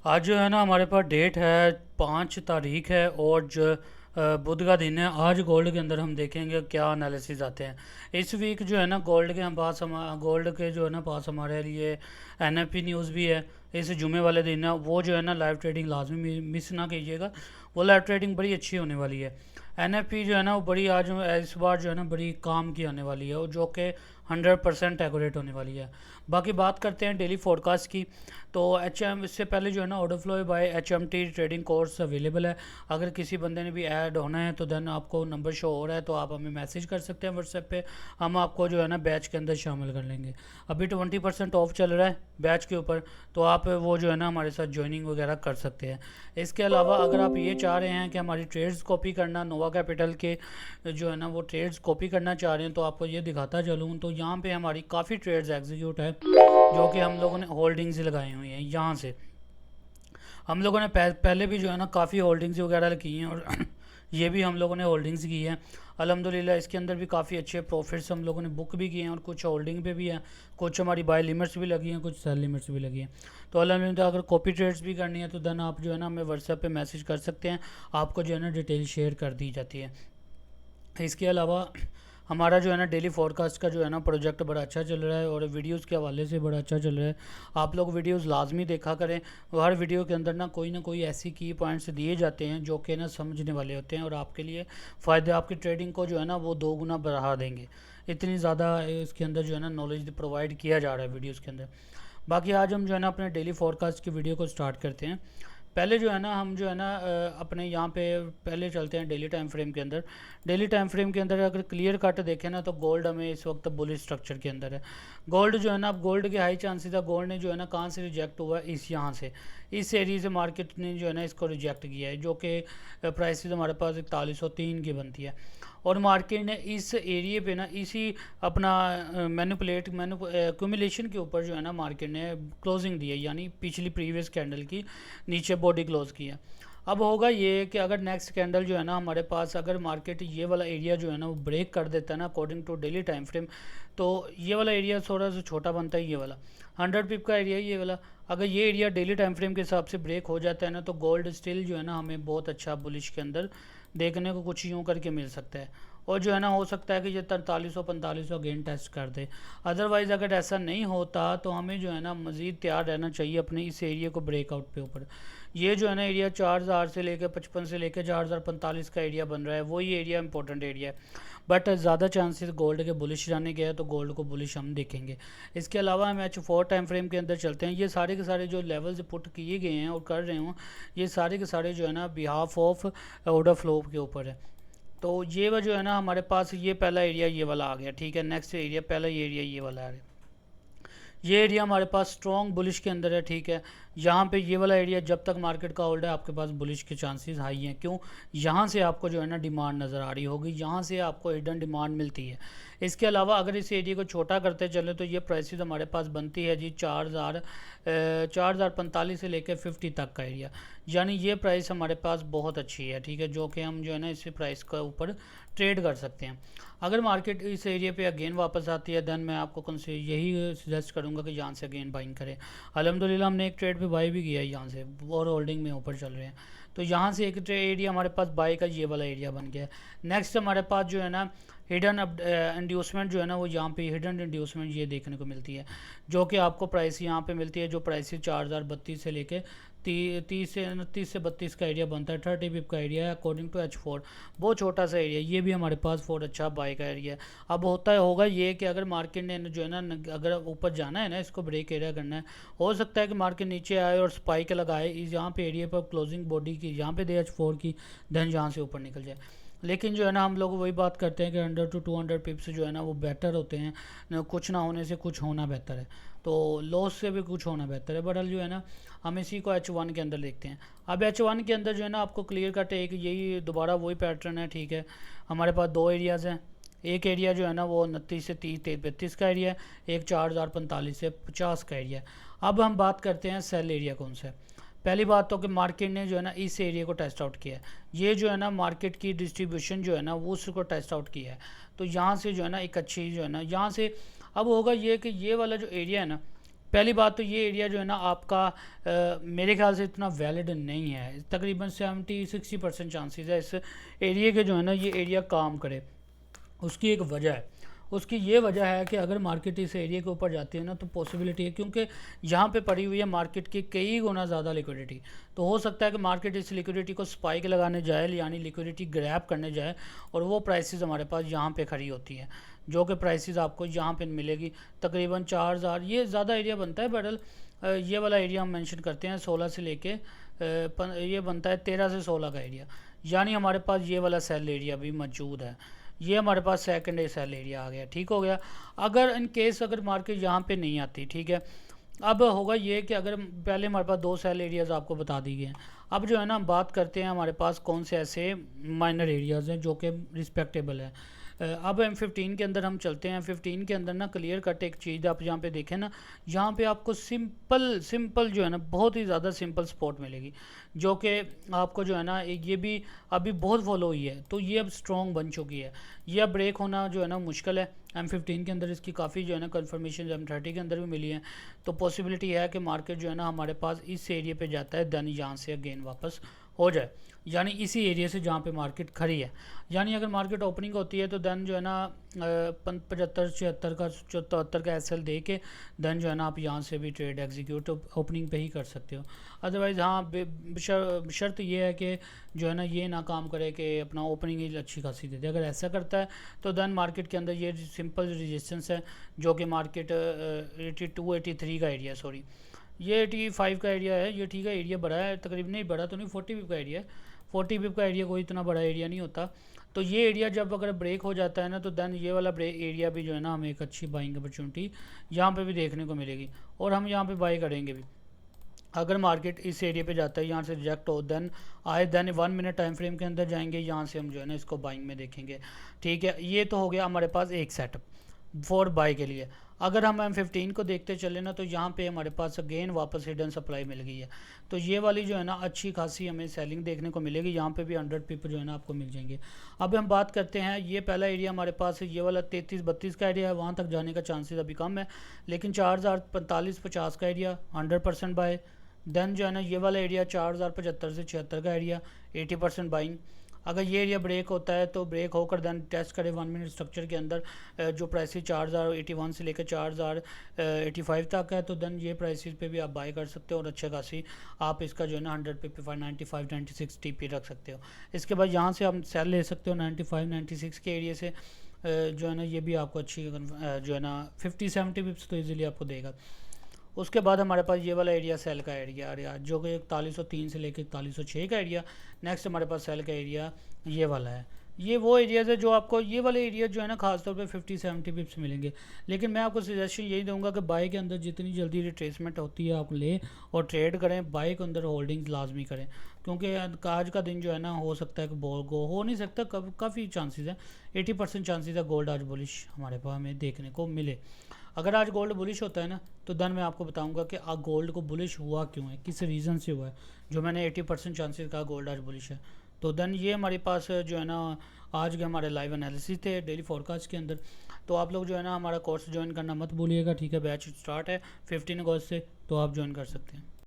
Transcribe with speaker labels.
Speaker 1: आज जो है ना हमारे पास डेट है 5 तारीख है और जो बुध का दिन है। आज गोल्ड के अंदर हम देखेंगे क्या एनालिसिस आते हैं। इस वीक जो है ना गोल्ड के हम पास गोल्ड के जो है ना पास हमारे लिए एनएफपी न्यूज़ भी है। इस जुमे वाले दिन है वो जो है ना लाइव ट्रेडिंग लाजमी मिस ना कीजिएगा। वो लाइव ट्रेडिंग बड़ी अच्छी होने वाली है। एनएफपी जो है ना वो बड़ी आज इस बार जो है ना बड़ी काम की आने वाली है और जो कि 100% एक्यूरेट होने वाली है। बाकी बात करते हैं डेली फोरकास्ट की। तो इससे पहले जो है ना order flow bye HMT trading course available है। अगर किसी बंदे ने भी ऐड होना है तो देन आपको नंबर शो हो रहा है तो आप हमें मैसेज कर सकते हैं व्हाट्सएप पे। हम आपको जो है ना बैच के अंदर शामिल कर लेंगे। अभी 20% ऑफ चल रहा है बैच के ऊपर, तो आप वो जो है ना हमारे साथ ज्वाइनिंग वगैरह कर सकते हैं। इसके अलावा अगर आप ये चाह रहे हैं कि हमारी ट्रेड्स कॉपी करना, नोवा कैपिटल के जो है ना वो ट्रेड्स कॉपी करना चाह रहे हैं, तो आपको ये दिखाता चलूँ तो यहाँ पे हमारी काफ़ी ट्रेड्स एग्जीक्यूट है जो कि हम लोगों ने होल्डिंग्स लगाई हुई हैं। यहाँ से हम लोगों ने पहले भी जो है ना काफ़ी होल्डिंग्स वगैरह की हैं और ये भी हम लोगों ने होल्डिंग्स की हैं। अल्हम्दुलिल्लाह इसके अंदर भी काफ़ी अच्छे प्रॉफिट्स हम लोगों ने बुक भी किए हैं और कुछ होल्डिंग पे भी हैं। कुछ हमारी बाय लिमिट्स भी लगी हैं, कुछ सेल लिमिट्स भी लगी हैं। तो अल्हम्दुलिल्लाह अगर कॉपी ट्रेड्स भी करनी है तो देन आप जो है ना हमें व्हाट्सएप पे मैसेज कर सकते हैं। आपको जो है ना डिटेल शेयर कर दी जाती है। इसके अलावा हमारा जो है ना डेली फोरकास्ट का जो है ना प्रोजेक्ट बड़ा अच्छा चल रहा है और वीडियोस के हवाले से बड़ा अच्छा चल रहा है। आप लोग वीडियोस लाजमी देखा करें। हर वीडियो के अंदर ना कोई ऐसी की पॉइंट्स दिए जाते हैं जो कि ना समझने वाले होते हैं और आपके लिए फ़ायदे, आपकी ट्रेडिंग को जो है ना वो 2 गुना बढ़ा देंगे। इतनी ज़्यादा इसके अंदर जो है ना नॉलेज प्रोवाइड किया जा रहा है वीडियोज़ के अंदर। बाकी आज हम जो है ना अपने डेली फोरकास्ट की वीडियो को स्टार्ट करते हैं। पहले जो है ना हम जो है ना अपने यहाँ पे पहले चलते हैं डेली टाइम फ्रेम के अंदर। डेली टाइम फ्रेम के अंदर अगर क्लियर कट देखें ना तो गोल्ड हमें इस वक्त बुलिश स्ट्रक्चर के अंदर है। गोल्ड जो है ना, अब गोल्ड के हाई चांसेस है। गोल्ड ने जो है ना कहाँ से रिजेक्ट हुआ है, इस यहाँ से, इस एरिया से मार्केट ने जो है ना इसको रिजेक्ट किया है, जो कि प्राइसेस हमारे पास 4103 की बनती है। और मार्केट ने इस एरिए पे ना इसी अपना एक्यूमुलेशन के ऊपर जो है ना मार्केट ने क्लोजिंग दी है, यानी पिछली प्रीवियस कैंडल की नीचे बॉडी क्लोज की है। अब होगा ये कि अगर नेक्स्ट कैंडल जो है ना हमारे पास, अगर मार्केट ये वाला एरिया जो है ना वो ब्रेक कर देता है ना according to daily time frame, तो ये वाला एरिया थोड़ा सा छोटा बनता है। ये वाला 100 पिप का एरिया, ये वाला अगर ये एरिया डेली टाइम फ्रेम के हिसाब से ब्रेक हो जाता है ना तो गोल्ड स्टिल जो है ना हमें बहुत अच्छा बुलिश के अंदर देखने को कुछ यूँ करके मिल सकता है। और जो है ना हो सकता है कि ये 4300 4500 गेन टेस्ट कर दे। अदरवाइज़ अगर ऐसा नहीं होता तो हमें जो है ना मज़ीद तैयार रहना चाहिए अपने इस एरिया को ब्रेकआउट पे ऊपर। ये जो है ना एरिया 4000 से लेकर 55 से लेकर 4045 का एरिया बन रहा है, वही एरिया इंपॉर्टेंट एरिया है। बट ज़्यादा चांसेस गोल्ड के बुलिश जाने के हैं तो गोल्ड को बुलिश हम देखेंगे। इसके अलावा हम H4 टाइम फ्रेम के अंदर चलते हैं। ये सारे के सारे जो लेवल्स पुट किए गए हैं और कर रहे हूँ, ये सारे के सारे जो है ना बिहाफ ऑफ ऑर्डर फ्लो के ऊपर है। तो ये वो जो है ना हमारे पास ये पहला एरिया ये वाला आ गया, ठीक है। नेक्स्ट एरिया, पहला ये एरिया ये वाला आ रहा है। ये एरिया हमारे पास स्ट्रॉन्ग बुलिश के अंदर है, ठीक है। यहाँ पे ये वाला एरिया जब तक मार्केट का होल्ड है आपके पास बुलिश के चांसेस हाई हैं। क्यों? यहाँ से आपको जो है ना डिमांड नज़र आ रही होगी, यहाँ से आपको हिडन डिमांड मिलती है। इसके अलावा अगर इस एरिया को छोटा करते चले तो ये प्राइसेस हमारे पास बनती है जी 4045 से लेकर 50 तक का एरिया, यानी ये प्राइस हमारे पास बहुत अच्छी है, ठीक है, जो कि हम जो है ना इस प्राइस का ऊपर ट्रेड कर सकते हैं। अगर मार्केट इस एरिया पे अगेन वापस आती है देन मैं आपको यही सजेस्ट करूंगा कि यहाँ से अगेन बाइंग करें। अल्हम्दुलिल्लाह हमने एक ट्रेड पे बाई भी किया है यहाँ से और होल्डिंग में ऊपर चल रहे हैं। तो यहाँ से एक एरिया हमारे पास बाई का ये वाला एरिया बन गया है। नेक्स्ट हमारे पास जो है ना हिडन इंड्यूसमेंट जो है ना वो यहाँ पे हिडन इंड्यूसमेंट ये देखने को मिलती है, जो कि आपको प्राइस यहाँ पे मिलती है, जो प्राइस 4032 से लेके 30 से 32 का एरिया बनता है। 30 पिप का एरिया है अकॉर्डिंग टू H4, बहुत छोटा सा एरिया। ये भी हमारे पास बहुत अच्छा बाई का एरिया है। अब होगा ये कि अगर मार्केट ने जो है ना अगर ऊपर जाना है ना, इसको ब्रेक एरिया करना है, हो सकता है कि मार्केट नीचे आए और स्पाइक लगाए इस यहाँ पे एरिया पर क्लोजिंग बॉडी की, यहाँ पे दे H4 की, देन यहाँ से ऊपर निकल जाए। लेकिन जो है ना हम लोग वही बात करते हैं कि 100 to 200 पिप्स जो है ना वो बेटर होते हैं। कुछ ना होने से कुछ होना बेहतर है, तो लॉस से भी कुछ होना बेहतर है। बहरहाल जो है ना हम इसी को H1 के अंदर देखते हैं। अब H1 के अंदर जो है ना आपको क्लियर कट एक यही दोबारा वही पैटर्न है, ठीक है। हमारे पास दो एरियाज़ हैं। एक एरिया जो है ना वो 29 से 30 32 का एरिया है, एक 4045 से 50 का एरिया है। अब हम बात करते हैं सेल एरिया कौन सा है। पहली बात तो कि मार्केट ने जो है ना इस एरिया को टेस्ट आउट किया है। ये जो है ना मार्केट की डिस्ट्रीब्यूशन जो है ना वो उसको टेस्ट आउट किया है। तो यहाँ से जो है ना एक अच्छी जो है ना यहाँ से अब होगा ये कि ये वाला जो एरिया है ना पहली बात तो ये एरिया जो है ना आपका मेरे ख्याल से इतना वैलिड नहीं है, तकरीबन 70-60% चांसेस है इस एरिया के जो है ना ये एरिया काम करे। उसकी एक वजह है, उसकी ये वजह है कि अगर मार्केट इस एरिया के ऊपर जाती है ना तो पॉसिबिलिटी है, क्योंकि यहाँ पे पड़ी हुई है मार्केट की कई गुना ज़्यादा लिक्विडिटी, तो हो सकता है कि मार्केट इस लिक्विडिटी को स्पाइक लगाने जाए, यानी लिक्विडिटी ग्रैब करने जाए, और वो प्राइसेस हमारे पास यहाँ पे खड़ी होती हैं, जो कि प्राइसेस आपको यहाँ पे मिलेगी तकरीबन 4000। ये ज़्यादा एरिया बनता है बैरल, ये वाला एरिया हम मेंशन करते हैं 16 से लेके ये बनता है 13 से 16 का एरिया, यानी हमारे पास ये वाला सेल एरिया भी मौजूद है। ये हमारे पास सेकंड सेल एरिया आ गया, ठीक हो गया। अगर इन केस अगर मार्केट यहाँ पे नहीं आती, ठीक है, अब होगा ये कि अगर पहले हमारे पास 2 सेल एरियाज़ आपको बता दी गए हैं, अब जो है ना हम बात करते हैं हमारे पास कौन से ऐसे माइनर एरियाज़ हैं जो कि रिस्पेक्टेबल है। अब M15 के अंदर हम चलते हैं। M15 के अंदर ना क्लियर कट एक चीज़ आप यहाँ पे देखें ना, यहाँ पे आपको सिंपल जो है ना बहुत ही ज़्यादा सिंपल सपोर्ट मिलेगी, जो कि आपको जो है ना ये भी अभी बहुत फॉलो हुई है, तो ये अब स्ट्रॉन्ग बन चुकी है। ये अब ब्रेक होना जो है ना मुश्किल है। M15 के अंदर इसकी काफ़ी जो है ना कन्फर्मेशन M30 के अंदर भी मिली है, तो पॉसिबिलिटी है कि मार्केट जो है ना हमारे पास इस एरिया पे जाता है, देन यहाँ से अगेन वापस हो जाए, यानी इसी एरिया से जहाँ पे मार्केट खड़ी है। यानी अगर मार्केट ओपनिंग होती है तो देन जो है ना 75-76 का 74 का SL दे के देन जो है ना आप यहाँ से भी ट्रेड एग्जीक्यूट ओपनिंग पे ही कर सकते हो। अदरवाइज़ हाँ शर्त ये है कि जो है ना ये ना काम करे कि अपना ओपनिंग ही अच्छी खासी दे दे। अगर ऐसा करता है तो देन मार्केट के अंदर ये सिंपल रेजिस्टेंस है, जो कि मार्केट 82-83 का एरिया, सॉरी ये 85 का एरिया है। ये ठीक है, एरिया बड़ा है, तकरीबन नहीं बड़ा तो नहीं, 40 पिप का एरिया है। 40 पिप का एरिया कोई इतना बड़ा एरिया नहीं होता। तो ये एरिया जब अगर ब्रेक हो जाता है ना तो देन ये वाला ब्रेक एरिया भी जो है ना हमें एक अच्छी बाइंग अपॉर्चुनिटी यहाँ पे भी देखने को मिलेगी, और हम यहाँ पे बाई करेंगे भी। अगर मार्केट इस एरिया पे जाता है, यहाँ से रिजेक्ट हो, देन आए देन 1 मिनट टाइम फ्रेम के अंदर जाएंगे, यहाँ से हम जो है ना इसको बाइंग में देखेंगे। ठीक है, ये तो हो गया हमारे पास एक सेटअप फॉर बाई के लिए। अगर हम M15 को देखते चले ना तो यहाँ पे हमारे पास अगेन वापस हिडन सप्लाई मिल गई है, तो ये वाली जो है ना अच्छी खासी हमें सेलिंग देखने को मिलेगी। यहाँ पे भी 100 पिप जो है ना आपको मिल जाएंगे। अब हम बात करते हैं, ये पहला एरिया हमारे पास है, ये वाला 33-32 का एरिया है, वहाँ तक जाने का चांसेस अभी कम है, लेकिन 4045-50 का एरिया 100% बाय। देन जो है ना ये वाला एरिया 4075 से 76 का एरिया 80% बाइंग। अगर ये एरिया ब्रेक होता है तो ब्रेक होकर देन टेस्ट करें 1 मिनट स्ट्रक्चर के अंदर, जो प्राइसेस 4081 से लेकर 4085 तक है, तो देन ये प्राइसेस पे भी आप बाय कर सकते हो, और अच्छे खासी आप इसका जो है ना 100 पे 95-96 TP रख सकते हो। इसके बाद यहाँ से आप सेल ले सकते हो 95-96 के एरिया से, जो है ना ये भी आपको अच्छी जो है ना 50-70 पिप्स तो ईजिली आपको देगा। उसके बाद हमारे पास ये वाला एरिया सेल का एरिया आ रहा, जो कि 4103 से लेकर 4106 का एरिया। नेक्स्ट हमारे पास सेल का एरिया ये वाला है। ये वो एरियाज़ है जो आपको ये वाले एरिया जो है ना खासतौर पे 50-70 पिप्स मिलेंगे, लेकिन मैं आपको सजेशन यही दूंगा कि बाई के अंदर जितनी जल्दी रिट्रेसमेंट होती है आप ले और ट्रेड करें, बाई के अंदर होल्डिंग्स लाजमी करें, क्योंकि आज का दिन जो है ना हो सकता है कि बॉल गो हो नहीं सकता, काफ़ी चांसेस है, 80% चांसेस है गोल्ड आज बुलिश हमारे पास हमें देखने को मिले। अगर आज गोल्ड बुलिश होता है ना तो देन मैं आपको बताऊंगा कि गोल्ड को बुलिश हुआ क्यों है, किस रीज़न से हुआ है, जो मैंने 80% चांसेस कहा गोल्ड आज बुलिश है। तो देन ये हमारे पास जो है ना आज के हमारे लाइव एनालिसिस थे डेली फोरकास्ट के अंदर। तो आप लोग जो है ना हमारा कोर्स ज्वाइन करना मत भूलिएगा, ठीक है, बैच स्टार्ट है 15 अगस्त से, तो आप ज्वाइन कर सकते हैं।